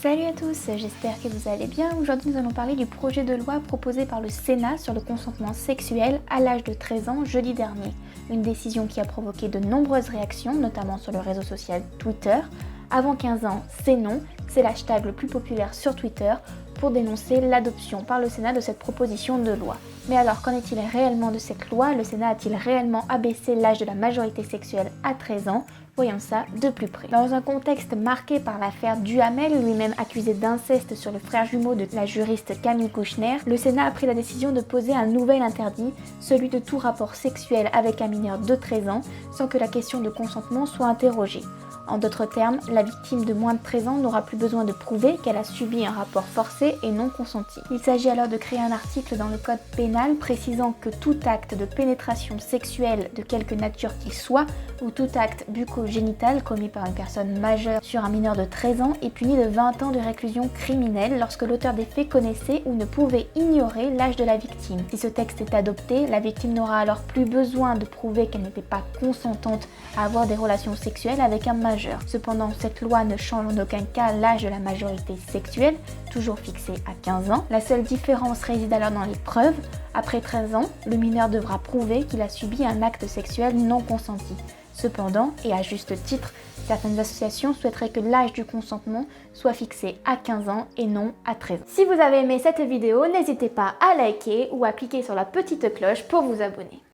Salut à tous, j'espère que vous allez bien. Aujourd'hui nous allons parler du projet de loi proposé par le Sénat sur le consentement sexuel à l'âge de 13 ans jeudi dernier. Une décision qui a provoqué de nombreuses réactions, notamment sur le réseau social Twitter. Avant 15 ans, c'est non, c'est l'hashtag le plus populaire sur Twitter pour dénoncer l'adoption par le Sénat de cette proposition de loi. Mais alors, qu'en est-il réellement de cette loi? Le Sénat a-t-il réellement abaissé l'âge de la majorité sexuelle à 13 ans? Voyons ça de plus près. Dans un contexte marqué par l'affaire Duhamel, lui-même accusé d'inceste sur le frère jumeau de la juriste Camille Kouchner, le Sénat a pris la décision de poser un nouvel interdit, celui de tout rapport sexuel avec un mineur de 13 ans, sans que la question de consentement soit interrogée. En d'autres termes, la victime de moins de 13 ans n'aura plus besoin de prouver qu'elle a subi un rapport forcé et non consenti. Il s'agit alors de créer un article dans le code pénal précisant que tout acte de pénétration sexuelle de quelque nature qu'il soit, ou tout acte bucco-génital commis par une personne majeure sur un mineur de 13 ans est puni de 20 ans de réclusion criminelle lorsque l'auteur des faits connaissait ou ne pouvait ignorer l'âge de la victime. Si ce texte est adopté, la victime n'aura alors plus besoin de prouver qu'elle n'était pas consentante à avoir des relations sexuelles avec un majeur. Cependant, cette loi ne change en aucun cas l'âge de la majorité sexuelle, toujours fixé à 15 ans. La seule différence réside alors dans les preuves. Après 13 ans, le mineur devra prouver qu'il a subi un acte sexuel non consenti. Cependant, et à juste titre, certaines associations souhaiteraient que l'âge du consentement soit fixé à 15 ans et non à 13 ans. Si vous avez aimé cette vidéo, n'hésitez pas à liker ou à cliquer sur la petite cloche pour vous abonner.